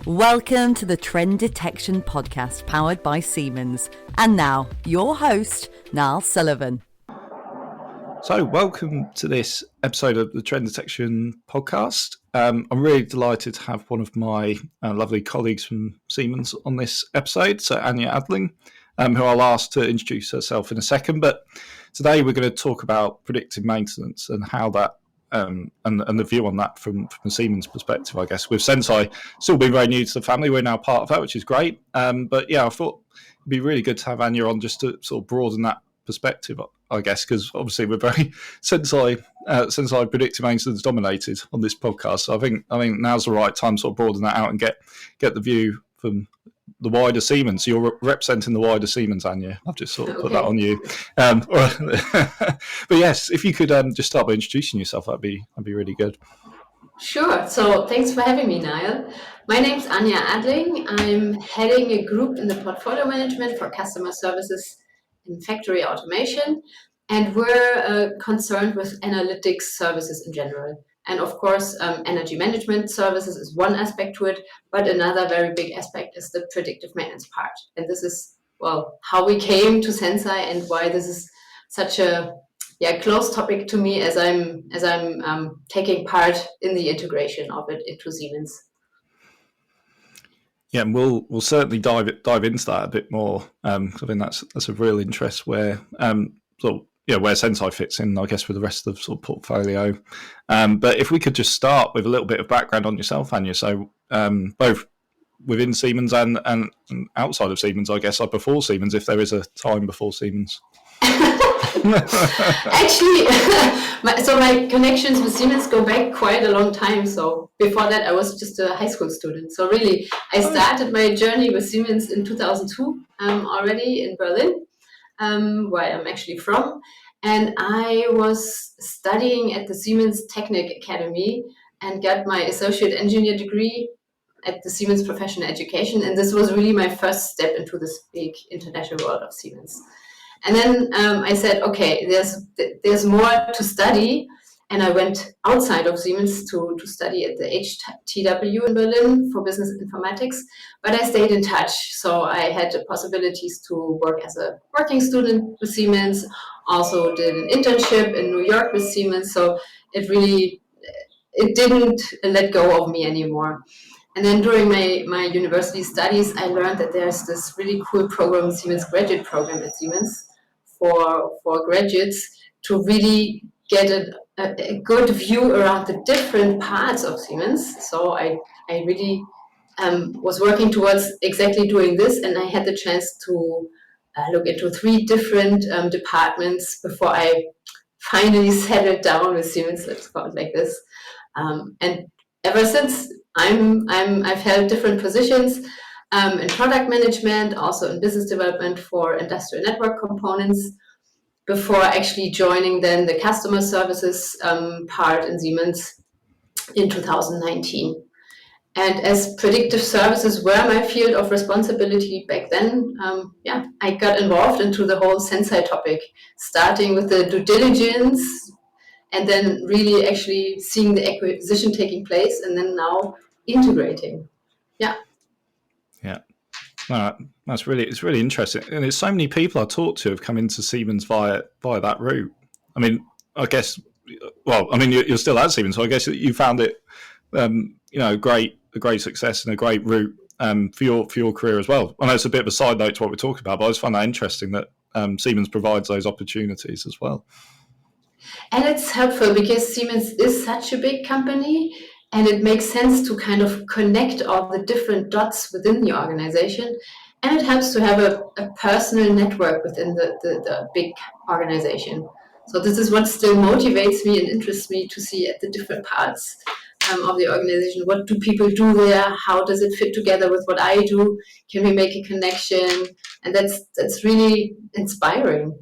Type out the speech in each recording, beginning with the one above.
Welcome to the Trend Detection Podcast powered by Siemens. And now, your host, Niall Sullivan. So, welcome to this episode of the Trend Detection Podcast. I'm really delighted to have one of my lovely colleagues from Siemens on this episode, so Anja Adling, who I'll ask to introduce herself in a second. But today we're going to talk about predictive maintenance and how that and the view on that from a Siemens perspective, I guess. With Senseye still being very new to the family, we're now part of that, which is great. But yeah, I thought it'd be really good to have Anja on just to sort of broaden that perspective, I guess, because obviously we're very Senseye Predictive Maintenance dominated on this podcast. So I think now's the right time to sort of broaden that out and get the view from the wider Siemens. So you're representing the wider Siemens, Anja. I've just sort of put that on you. But yes, if you could just start by introducing yourself, that'd be really good. Sure. So thanks for having me, Niall. My name's Anja Adling. I'm heading a group in the portfolio management for customer services in factory automation, and we're concerned with analytics services in general. And of course, energy management services is one aspect to it, but another very big aspect is the predictive maintenance part. And this is, well, how we came to Senseye and why this is such a close topic to me as I'm taking part in the integration of it into Siemens. Yeah, and we'll certainly dive into that a bit more. I think that's a real interest where where Senseye fits in, I guess, with the rest of the sort of portfolio. But if we could just start with a little bit of background on yourself, Anja. So both within Siemens and outside of Siemens, I guess, or before Siemens, if there is a time before Siemens. Actually, my connections with Siemens go back quite a long time. So before that, I was just a high school student. So really, I started my journey with Siemens in 2002 already in Berlin, where I'm actually from. And I was studying at the Siemens Technic Academy and got my associate engineer degree at the Siemens Professional Education. And this was really my first step into this big international world of Siemens. And then I said, okay, there's more to study. And I went outside of Siemens to study at the HTW in Berlin for business informatics. But I stayed in touch. So I had the possibilities to work as a working student with Siemens, also did an internship in New York with Siemens. So it didn't let go of me anymore. And then during my university studies, I learned that there's this really cool program, Siemens graduate program at Siemens, for graduates to really get a good view around the different parts of Siemens. So I really was working towards exactly doing this, and I had the chance to look into 3 different departments before I finally settled down with Siemens, let's call it like this. And ever since, I've held different positions in product management, also in business development for industrial network components, before actually joining then the customer services part in Siemens in 2019. And as predictive services were my field of responsibility back then, I got involved into the whole Senseye topic, starting with the due diligence and then really actually seeing the acquisition taking place and then now integrating. Yeah. No, it's really interesting, and there's so many people I talk to have come into Siemens via that route. I mean, I guess, you're still at Siemens, so I guess you found it, a great success and a great route for your career as well. I know it's a bit of a side note to what we're talking about, but I just find that interesting that Siemens provides those opportunities as well. And it's helpful because Siemens is such a big company. And it makes sense to kind of connect all the different dots within the organization. And it helps to have a personal network within the big organization. So this is what still motivates me and interests me to see at the different parts of the organization. What do people do there? How does it fit together with what I do? Can we make a connection? And that's really inspiring.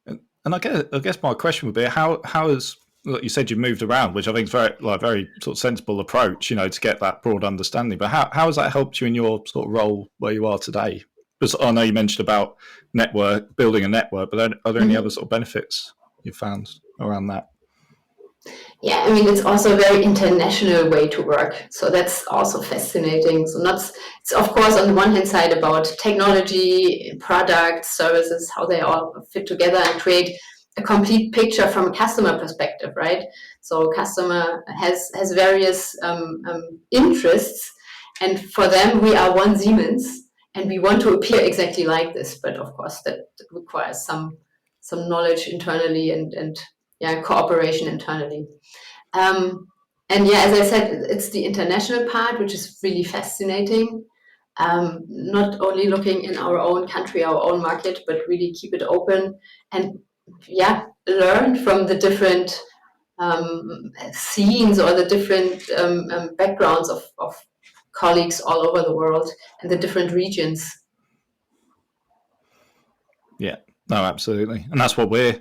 And I guess my question would be, how is, like you said, you moved around, which I think is very sort of sensible approach, to get that broad understanding. But how has that helped you in your sort of role where you are today? Because I know you mentioned about building a network, but are there any other sort of benefits you've found around that? Yeah, I mean, it's also a very international way to work. So that's also fascinating. So it's of course on the one hand side about technology, products, services, how they all fit together and create a complete picture from a customer perspective, right? So customer has various interests, and for them we are one Siemens, and we want to appear exactly like this. But of course that requires some knowledge internally and yeah, cooperation internally. And yeah, as I said, it's the international part, which is really fascinating. Not only looking in our own country, our own market, but really keep it open and yeah, learn from the different scenes or the different backgrounds of colleagues all over the world and the different regions. Yeah, no, absolutely, and that's what we're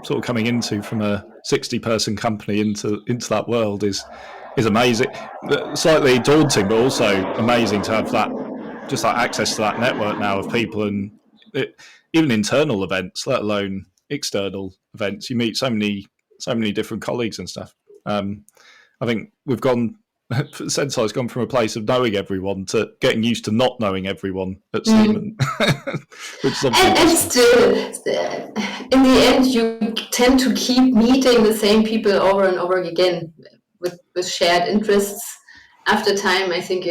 sort of coming into from a 60-person company into that world is amazing, slightly daunting, but also amazing to have that just that access to that network now of people and even internal events, let alone external events. You meet so many different colleagues and stuff. I think we've gone. Senseye's gone from a place of knowing everyone to getting used to not knowing everyone at Siemens, which is and still, in the end, you tend to keep meeting the same people over and over again with shared interests. After time, I think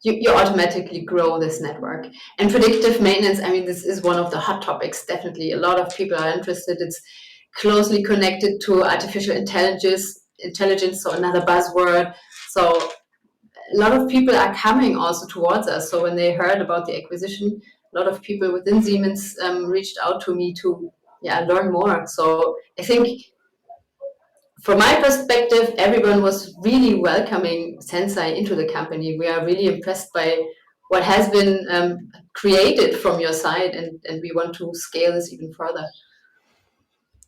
you automatically grow this network. And predictive maintenance, I mean, this is one of the hot topics, definitely. A lot of people are interested. It's closely connected to artificial intelligence, so another buzzword. So a lot of people are coming also towards us. So when they heard about the acquisition, a lot of people within Siemens reached out to me to learn more. So I think from my perspective, everyone was really welcoming Senseye into the company. We are really impressed by what has been created from your side, and we want to scale this even further.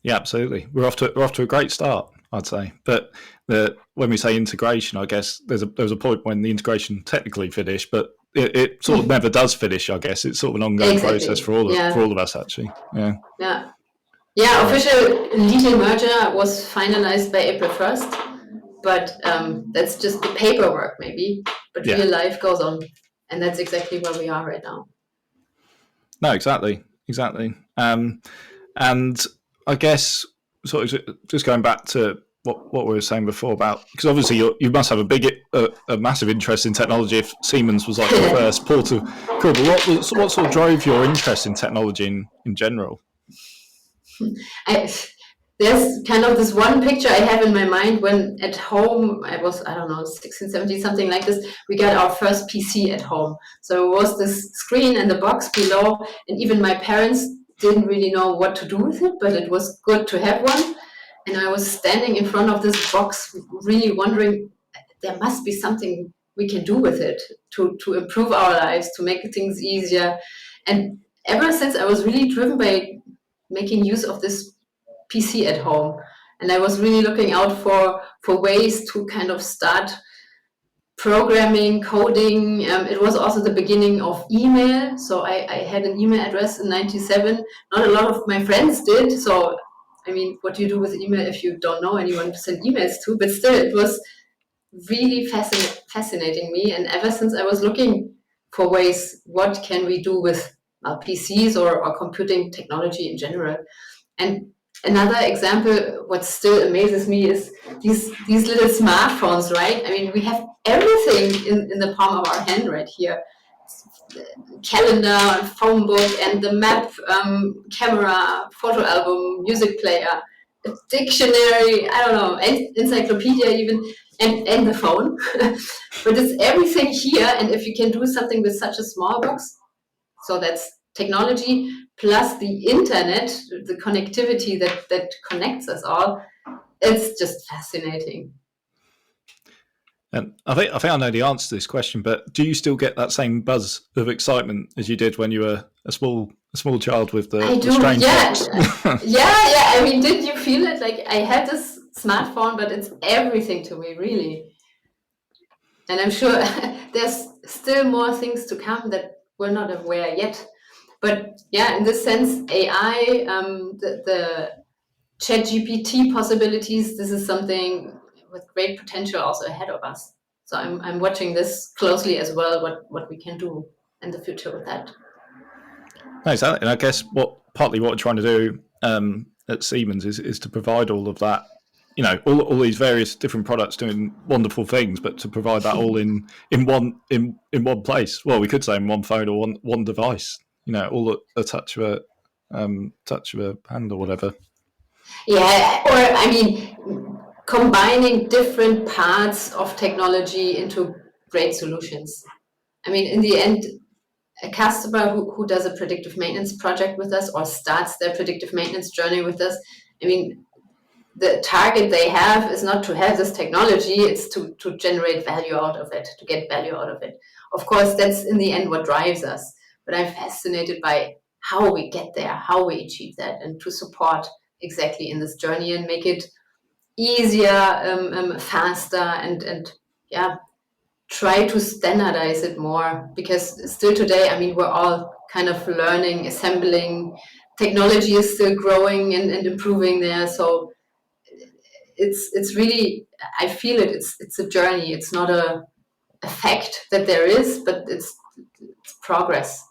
Yeah, absolutely. We're off to a great start, I'd say. But when we say integration, I guess there was a point when the integration technically finished, but it sort of never does finish. I guess it's sort of an ongoing process for all of us, actually. Yeah. Yeah. Yeah. Official legal merger was finalized by April 1st, but that's just the paperwork, maybe. But real life goes on, and that's exactly where we are right now. No, exactly. And I guess sort of just going back to what we were saying before about, because obviously you must have a massive interest in technology. If Siemens was like the first port of call, but what sort of drove your interest in technology in general? There's kind of this one picture I have in my mind when at home, I was, I don't know, 16, 17, something like this, we got our first PC at home. So it was this screen and the box below, and even my parents didn't really know what to do with it, but it was good to have one. And I was standing in front of this box, really wondering, there must be something we can do with it to improve our lives, to make things easier. And ever since, I was really driven by making use of this PC at home. And I was really looking out for ways to kind of start programming, coding. It was also the beginning of email. So I had an email address in 97. Not a lot of my friends did. So, I mean, what do you do with email if you don't know anyone to send emails to? But still, it was really fascinating me. And ever since, I was looking for ways, what can we do with PCs or computing technology in general. And another example, what still amazes me is these little smartphones, right? I mean, we have everything in the palm of our hand right here. Calendar, phone book, and the map, camera, photo album, music player, a dictionary, I don't know, encyclopedia even, and the phone. But it's everything here, and if you can do something with such a small box, so that's technology plus the internet, the connectivity that connects us all. It's just fascinating. And I think I know the answer to this question, but do you still get that same buzz of excitement as you did when you were a small child with the strange box? Yeah. I mean, did you feel it? Like I had this smartphone, but it's everything to me, really. And I'm sure there's still more things to come that we're not aware yet. But yeah, in this sense, AI, ChatGPT possibilities, this is something with great potential also ahead of us. So I'm watching this closely as well, what we can do in the future with that. No, exactly. And I guess partly what we're trying to do at Siemens is to provide all of that, all these various different products doing wonderful things, but to provide that all in one place. Well, we could say in one phone or one device. All at a touch of a hand or whatever. Yeah, or combining different parts of technology into great solutions. In the end, a customer who does a predictive maintenance project with us or starts their predictive maintenance journey with us, the target they have is not to have this technology, it's to generate value out of it, to get value out of it. Of course, that's in the end what drives us. But I'm fascinated by how we get there, how we achieve that, and to support exactly in this journey and make it easier, faster, and try to standardize it more, because still today, we're all kind of learning, assembling. Technology is still growing and improving there. So it's really, I feel it's a journey. It's not a fact that there is, but it's progress.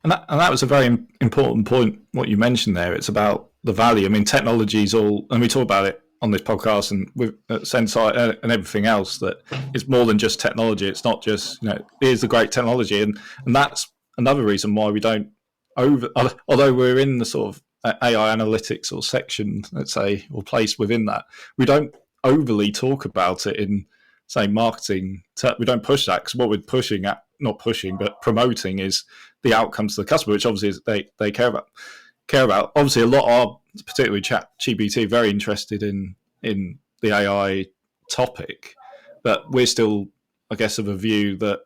And that was a very important point, what you mentioned there. It's about the value. Technology's all, and we talk about it on this podcast and with Senseye and everything else, that it's more than just technology. It's not just, here's the great technology. And that's another reason why we don't although we're in the sort of AI analytics or section, let's say, or place within that, we don't overly talk about it in, say, marketing. We don't push that, because what we're pushing at, not pushing, but promoting is the outcomes to the customer, which obviously is they care about. Obviously, a lot are, particularly ChatGPT, very interested in the AI topic, but we're still, I guess, of a view that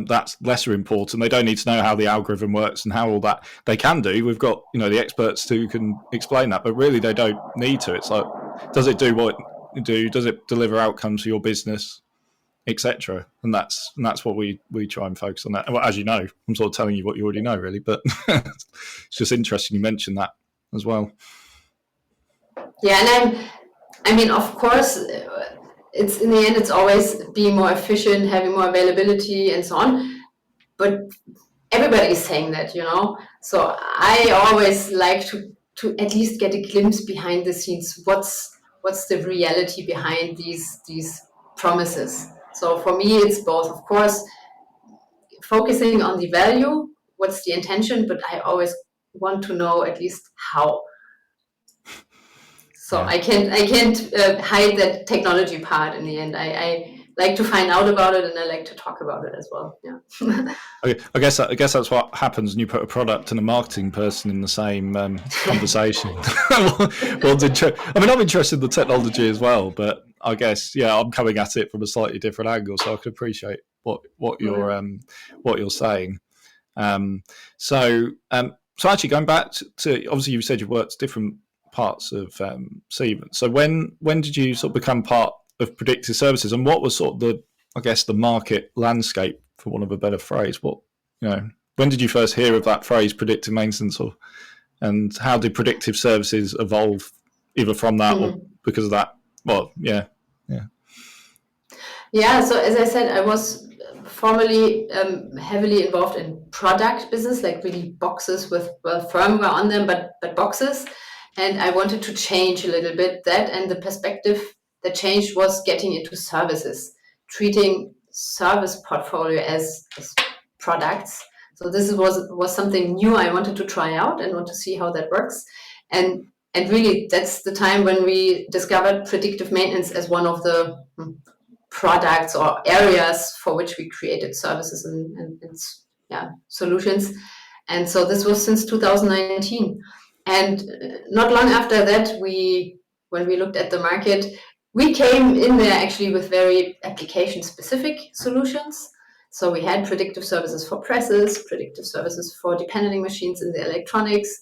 that's lesser important. They don't need to know how the algorithm works and how all that. They can do. We've got the experts who can explain that, but really they don't need to. It's like, does it do what it do? Does it deliver outcomes for your business, etc.? And that's what we try and focus on that. Well, as you know, I'm sort of telling you what you already know, really, but it's just interesting you mentioned that as well. Yeah, and of course, it's in the end, it's always being more efficient, having more availability, and so on. But everybody is saying that, So I always like to at least get a glimpse behind the scenes. What's the reality behind these promises? So for me, it's both, of course, focusing on the value, what's the intention, but I always want to know at least how. So yeah. I can't hide that technology part in the end. I like to find out about it, and I like to talk about it as well. Yeah. I guess that's what happens when you put a product and a marketing person in the same conversation. I'm interested in the technology as well, but I guess I'm coming at it from a slightly different angle, so I can appreciate what you're saying. So actually going back to obviously you said you've worked different parts of Siemens. So when did you sort of become part of predictive services, and what was sort of the market landscape, for want of a better phrase? When did you first hear of that phrase, predictive maintenance, and how did predictive services evolve either from that or because of that? Well, yeah. So as I said, I was formerly heavily involved in product business, like really boxes with firmware on them, but boxes. And I wanted to change a little bit that, and the perspective that changed was getting into services, treating service portfolio as products. So this was something new I wanted to try out and want to see how that works. And really, that's the time when we discovered predictive maintenance as one of the products or areas for which we created services and solutions. And so this was since 2019. And not long after that, when we looked at the market, we came in there actually with very application-specific solutions. So we had predictive services for presses, predictive services for depending machines in the electronics.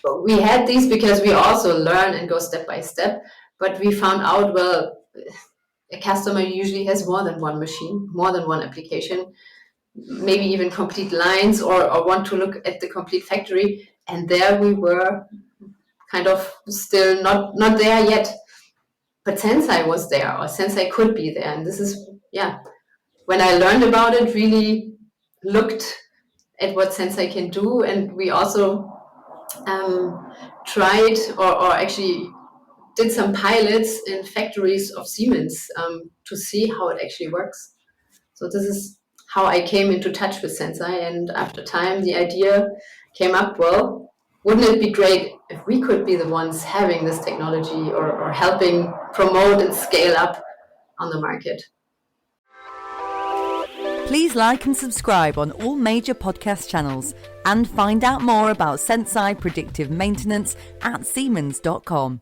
But we had these because we also learn and go step by step. But we found out, a customer usually has more than one machine, more than one application, maybe even complete lines, or want to look at the complete factory. And there we were kind of still not there yet. But Senseye was there, or Senseye could be there. And this is, when I learned about it, really looked at what Senseye can do. And we also tried or actually did some pilots in factories of Siemens to see how it actually works. So this is how I came into touch with Senseye. And after time, the idea came up, well, wouldn't it be great if we could be the ones having this technology or helping promote and scale up on the market? Please like and subscribe on all major podcast channels and find out more about Senseye Predictive Maintenance at Siemens.com.